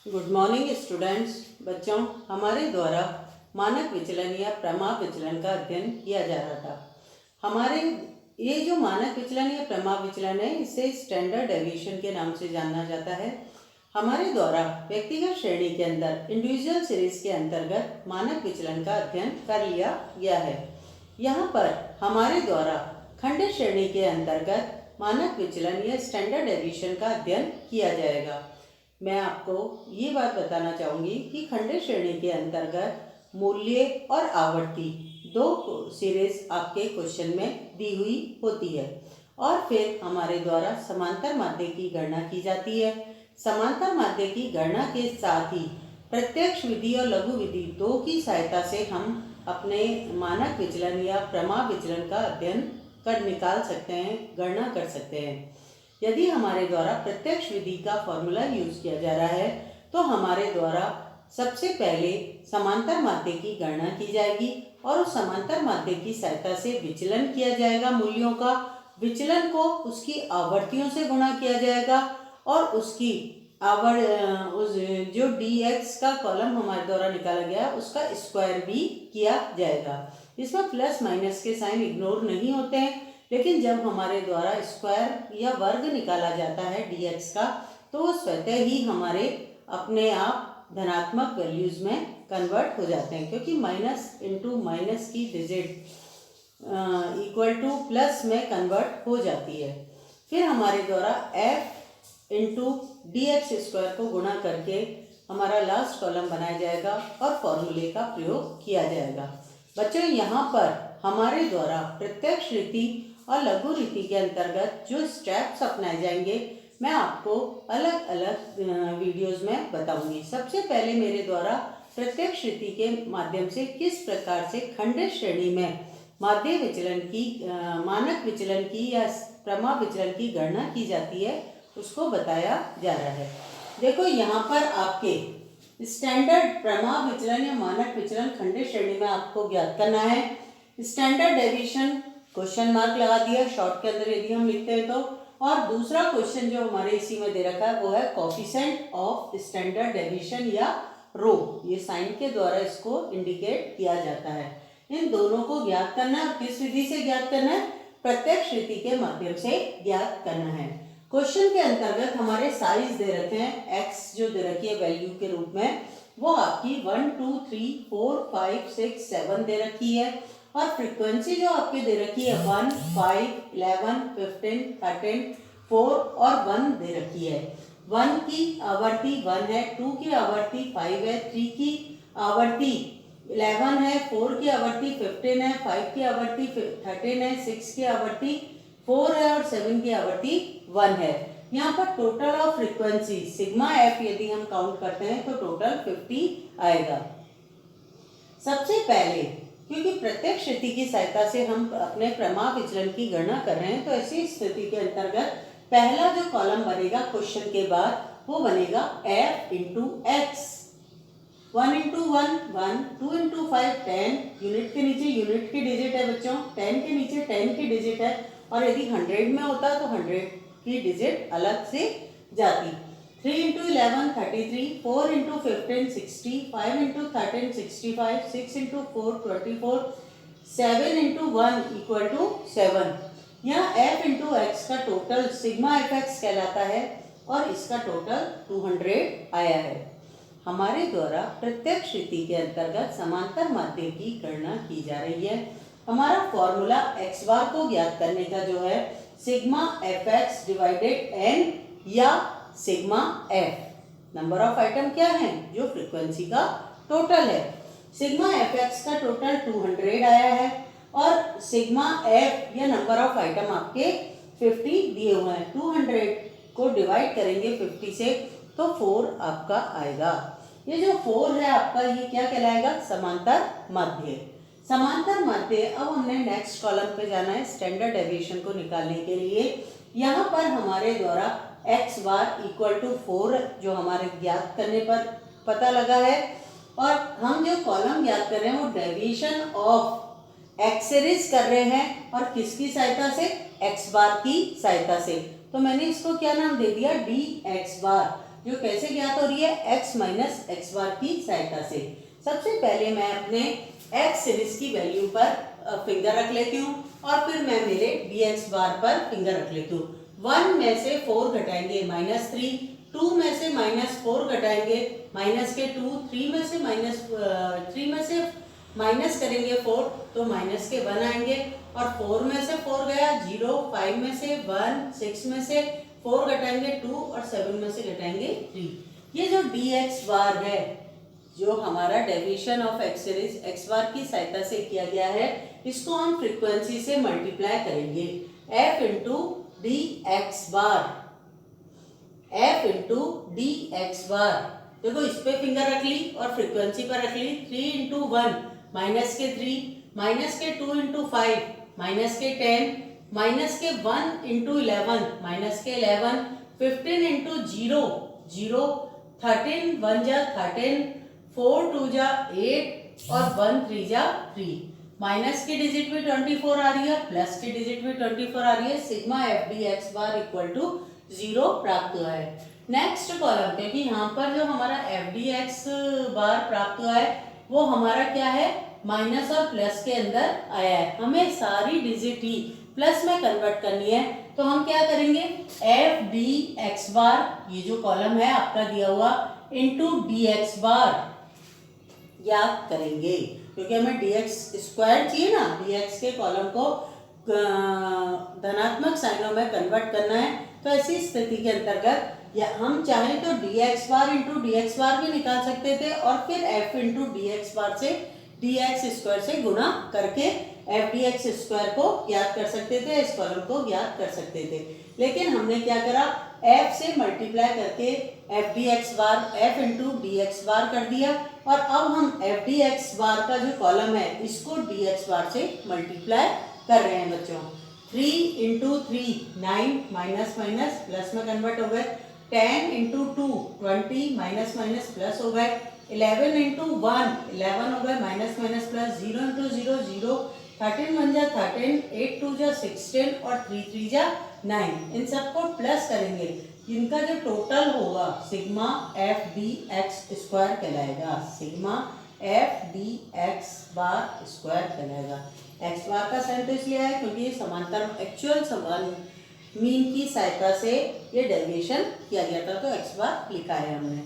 Good morning students. बच्चों, हमारे द्वारा मानक विचलन या प्रमाप विचलन का अध्ययन किया जा रहा था। हमारे ये जो मानक विचलन या प्रमाप विचलन है, इसे स्टैंडर्ड डेविएशन के नाम से जाना जाता है। हमारे द्वारा व्यक्तिगत श्रेणी के अंदर इंडिविजुअल सीरीज के अंतर्गत मानक विचलन का अध्ययन कर लिया गया है। यहाँ पर हमारे द्वारा खंडित श्रेणी के अंतर्गत मानक विचलन या स्टैंडर्ड डेविएशन का अध्ययन किया जाएगा। मैं आपको ये बात बताना चाहूँगी कि खंडित श्रेणी के अंतर्गत मूल्य और आवर्ती दो सीरीज आपके क्वेश्चन में दी हुई होती है और फिर हमारे द्वारा समांतर माध्य की गणना की जाती है। समांतर माध्य की गणना के साथ ही प्रत्यक्ष विधि और लघु विधि दो की सहायता से हम अपने मानक विचलन या प्रमाप विचलन का अध्ययन कर निकाल सकते हैं, गणना कर सकते हैं। यदि हमारे द्वारा प्रत्यक्ष विधि का फॉर्मूला यूज किया जा रहा है तो हमारे द्वारा सबसे पहले समांतर माध्य की गणना की जाएगी और उस समांतर माध्य की सहायता से विचलन किया जाएगा। मूल्यों का विचलन को उसकी आवर्तियों से गुणा किया जाएगा और उसकी जो dx का कॉलम हमारे द्वारा निकाला गया उसका स्क्वायर भी किया जाएगा। इसमें प्लस माइनस के साइन इग्नोर नहीं होते हैं, लेकिन जब हमारे द्वारा स्क्वायर या वर्ग निकाला जाता है dx का तो वो स्वतः ही हमारे अपने आप धनात्मक वैल्यूज में कन्वर्ट हो जाते हैं, क्योंकि माइनस इंटू माइनस की डिजिट इक्वल टू प्लस में कन्वर्ट हो जाती है। फिर हमारे द्वारा f into D x square को गुणा करके हमारा लास्ट कॉलम बनाया जाएगा और फॉर्मूले का प्रयोग किया जाएगा। बच्चों, यहाँ पर हमारे द्वारा प्रत्यक्ष रीति और लघु रीति के अंतर्गत जो स्टेप्स अपनाए जाएंगे मैं आपको अलग अलग वीडियोस में बताऊंगी। सबसे पहले मेरे द्वारा प्रत्यक्ष रीति के माध्यम से किस प्रकार से खंडित श्रेणी में माध्य विचलन की मानक विचलन की या प्रमाप विचलन की गणना की जाती है उसको बताया जा रहा है। देखो, यहाँ पर आपके स्टैंडर्ड प्रमाप विचलन या मानक विचलन खंडित श्रेणी में आपको ज्ञात करना है। स्टैंडर्ड डेविएशन क्वेश्चन मार्क लगा दिया शॉर्ट के अंदर यदि हम लिखते हैं तो, और दूसरा क्वेश्चन जो हमारे इसी में दे रखा है वो है कोएफिशिएंट ऑफ स्टैंडर्ड डेविएशन या रो। ये साइन के द्वारा इसको इंडिकेट किया जाता है। इन दोनों को ज्ञात करना है और किस विधि से ज्ञात करना है? प्रत्यक्ष रीति के माध्यम से ज्ञात करना है। क्वेश्चन के अंतर्गत हमारे साइज दे रखे हैं, एक्स जो दे रखी है वैल्यू के रूप में वो आपकी 1 2 3 4 5 6 7 दे रखी है और फ्रीक्वेंसी जो आपके दे रखी है 1 5 11 15 13 4 और 1 दे रखी है। 1 की आवर्ती 1 है, 2 की आवर्ती 5 है, 3 की आवर्ती 11 है, 4 की आवर्ती 15 है, 5 की आवर्ती 13 है, 6 की आवर्ती 4 है और 7 की आवर्ती 1 है। यहाँ पर total of frequency sigma F यदि हम काउंट करते हैं तो टोटल 50 आएगा। सबसे पहले क्योंकि प्रत्यक्ष रीति की सहायता से हम अपने प्रमाप विचलन की गणना कर रहे हैं तो ऐसी स्थिति के अंतर्गत पहला जो कॉलम बनेगा क्वेश्चन के बाद वो बनेगा f into x. 1 into 1 1, 2 into 5 10, unit के नीचे यूनिट की डिजिट है बच्चों, 10 के नीचे 10 की डिजिट है और यदि 100 में होता तो 100 की डिजिट अलग से जाती। 3 into 11 33, 4 into 15 60, 5 into 13 65, 6 into 4 24, 7 into 1 equal to 7। यहाँ f इंटू एक्स का टोटल सिग्मा एफ एक्स कहलाता है और इसका टोटल 200 आया है। हमारे द्वारा प्रत्यक्ष रीति के अंतर्गत समांतर माध्य की गणना की जा रही है। हमारा फॉर्मूला x बार को ज्ञात करने का जो है sigma F x divided n या sigma F number of item क्या है जो फ्रीक्वेंसी का टोटल है। सिग्मा एफ एक्स का टोटल 200 आया है और सिग्मा एफ या नंबर ऑफ आइटम आपके 50 दिए हुए हैं। 200 को डिवाइड करेंगे 50 से तो 4 आपका आएगा। ये जो 4 है आपका ये क्या कहलाएगा? समांतर माध्य। समांतर माध्य। अब हमने नेक्स्ट कॉलम पे जाना है स्टैंडर्ड डेविएशन को निकालने के लिए। यहाँ पर हमारे द्वारा x बार इक्वल टू 4 जो हमारे ज्ञात करने पर पता लगा है और हम जो कॉलम ज्ञात कर रहे हैं वो डेविएशन ऑफ x सीरीज कर रहे हैं और किसकी सहायता से? x बार की सहायता से। तो मैंने इसको क्या नाम दे दिया? डी एक्स बार। जो कैसे ज्ञात हो रही है, x माइनस एक्स बार की सहायता से। सबसे पहले मैं अपने x सीरीज की वैल्यू पर फिंगर रख लेती हूँ और फिर मैं मेरे dx बार पर फिंगर रख लेती हूँ। 1 में से 4 घटाएंगे -3, 2 में से -4 घटाएंगे -2, 3 में से माइनस करेंगे 4 तो माइनस के 1 आएंगे, और 4 में से 4 गया 0, 5 में से 1, 6 में से 4 घटाएंगे 2 और 7 में से घटाएंगे 3। ये जो dx बार है, जो हमारा deviation of X series X bar की सहायता से किया गया है, इसको हम फ्रीक्वेंसी से मल्टीप्लाई करेंगे। f इंटू डी एक्स बार, f इंटू डी एक्स बार। देखो इस पे फिंगर रख ली और फ्रीक्वेंसी पर रख ली। 3 इंटू 1 माइनस के 3, माइनस के 2 इंटू 5 माइनस के 10, माइनस के 1 इंटू 11 माइनस के 11, 15 इंटू 0 0, 13 1 जा 13, 4 2 जा 8 और 1 3 जा 3। माइनस की डिजिट में 24 आ रही है, प्लस की डिजिट में 24 आ रही है। Sigma F D X bar equal to 0 प्राप्त हुआ है। नेक्स्ट कॉलम पे भी यहाँ पर जो हमारा एफ डी एक्स बार प्राप्त हुआ है वो हमारा क्या है, माइनस और प्लस के अंदर आया है। हमें सारी डिजिट ही प्लस में कन्वर्ट करनी है, तो हम क्या करेंगे, एफ डी एक्स बार, ये जो कॉलम है आपका दिया हुआ, इंटू डी एक्स बार याद करेंगे, क्योंकि हमें dx स्क्वायर चाहिए ना। dx के कॉलम को धनात्मक साइनों में कन्वर्ट करना है, तो ऐसी स्थिति के अंतर्गत या हम चाहें तो dx bar into D X बार भी निकाल सकते थे और फिर f इंटू डी एक्स बार से dx स्क्वायर से गुणा करके एफ डी एक्स स्क्वायर को ज्ञात कर सकते थे, इस कॉलम को ज्ञात कर सकते थे। लेकिन हमने क्या करा, f से मल्टीप्लाई करके एफ डी एक्स बार f इंटू डी एक्स बार कर दिया, और अब हम एफ डी एक्स बार का जो कॉलम है इसको डी एक्स बार से मल्टीप्लाई कर रहे हैं बच्चों। 3 इंटू 3 9, माइनस माइनस प्लस में कन्वर्ट हो गए। 10 इंटू 2 20, माइनस माइनस प्लस हो गए। 11 इंटू 1 11 हो गए, माइनस माइनस प्लस। 0 इंटू 0 0, 13 1 जा 13, 8 2 जा 16 और 3 3 जा 9। इन सबको प्लस करेंगे, इनका जो टोटल होगा sigma F D x square कहलाएगा। Sigma F D X bar square कहलाएगा। एक्स बार का साइन तो इसलिए है क्योंकि ये समांतर एक्चुअल समान मीन की सहायता से ये डेविएशन किया गया था, तो एक्स बार लिखा है हमने।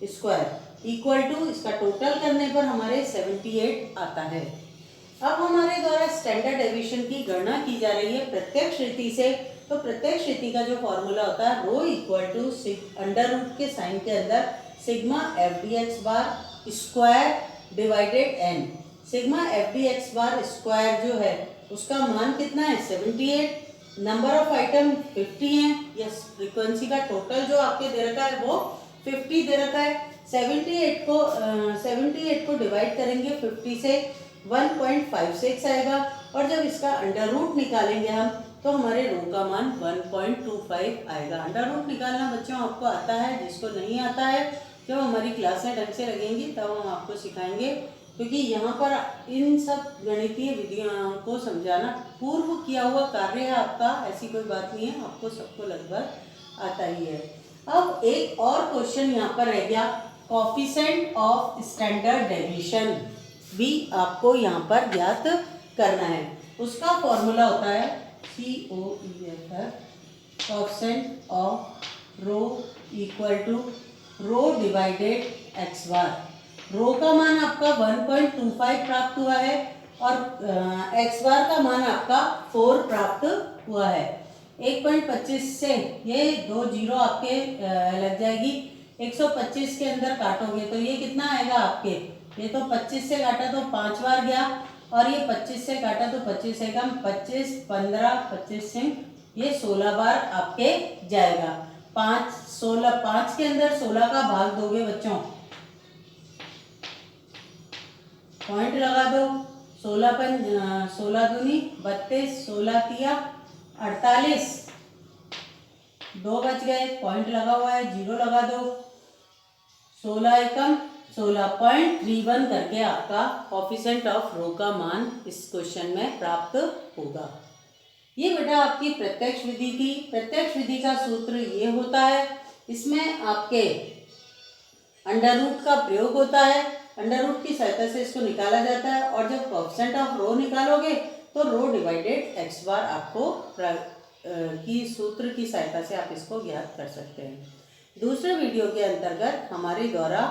स्क्वायर इक्वल टू, इसका टोटल करने पर हमारे 78 आता है। अब हमारे द्वारा स्टैंडर्ड डेविएशन की गणना की जा रही है प्रत्यक्ष रीति से। तो प्रत्यक्ष रीति का जो फॉर्मूला होता है rho equal to under root के साइन के अंदर sigma F D X bar square divided N. Sigma F D X bar square जो है उसका मान कितना है, 78। नंबर ऑफ आइटम 50 है। यस, फ्रीक्वेंसी का टोटल जो आपके दे रखा है वो 50 दे रखा है। 78 को डिवाइड करेंगे 50 से, 1.56 आएगा, और जब इसका अंडर रूट निकालेंगे हम तो हमारे रो का मान 1.25 आएगा। अंडर रूट निकालना बच्चों आपको आता है, जिसको नहीं आता है जब हमारी क्लासें ढंग से लगेंगी तब हम आपको सिखाएंगे, क्योंकि यहाँ पर इन सब गणितीय विधियों को समझाना पूर्व किया हुआ कार्य है आपका, ऐसी कोई बात नहीं है, आपको सबको लगभग आता ही है। अब एक और क्वेश्चन यहाँ पर रह गया, कोफिशिएंट ऑफ स्टैंडर्ड डेविएशन भी आपको यहाँ पर ज्ञात करना है। उसका फॉर्मूला होता है COEF, coefficient of rho equal to rho divided X bar. Rho का मान आपका 1.25 प्राप्त हुआ है और एक्स बार का मान आपका 4 प्राप्त हुआ है। 1.25 से ये 2 जीरो आपके लग जाएगी। 125 के अंदर काटोगे तो ये कितना आएगा आपके, ये तो 25 से काटा तो 5 बार गया, और ये 25 से काटा तो 25 से कम, 25 15 25 से ये 16 बार आपके जाएगा। 5 के अंदर 16 का भाग दोगे बच्चों, पॉइंट लगा दो। 16 दूनी 32, 16 तिया 48, 2 बच गए, पॉइंट लगा हुआ है, 0 लगा दो। 16 एकम 16.31 करके आपका कोफिशिएंट ऑफ रो का मान इस क्वेश्चन में प्राप्त होगा। ये बेटा आपकी प्रत्यक्ष विधि थी। प्रत्यक्ष विधि का सूत्र ये होता है, इसमें आपके अंडर रूट का प्रयोग होता है, अंडर रूट की सहायता से इसको निकाला जाता है। और जब कोएफिशिएंट ऑफ रो निकालोगे तो रो डिवाइडेड एक्स बार आपको की सूत्र की सहायता से आप इसको ज्ञात कर सकते हैं। दूसरे वीडियो के अंतर्गत हमारे द्वारा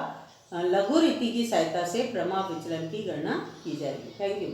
लघु रीति की सहायता से प्रमाप विचलन की गणना की जाएगी। Thank you.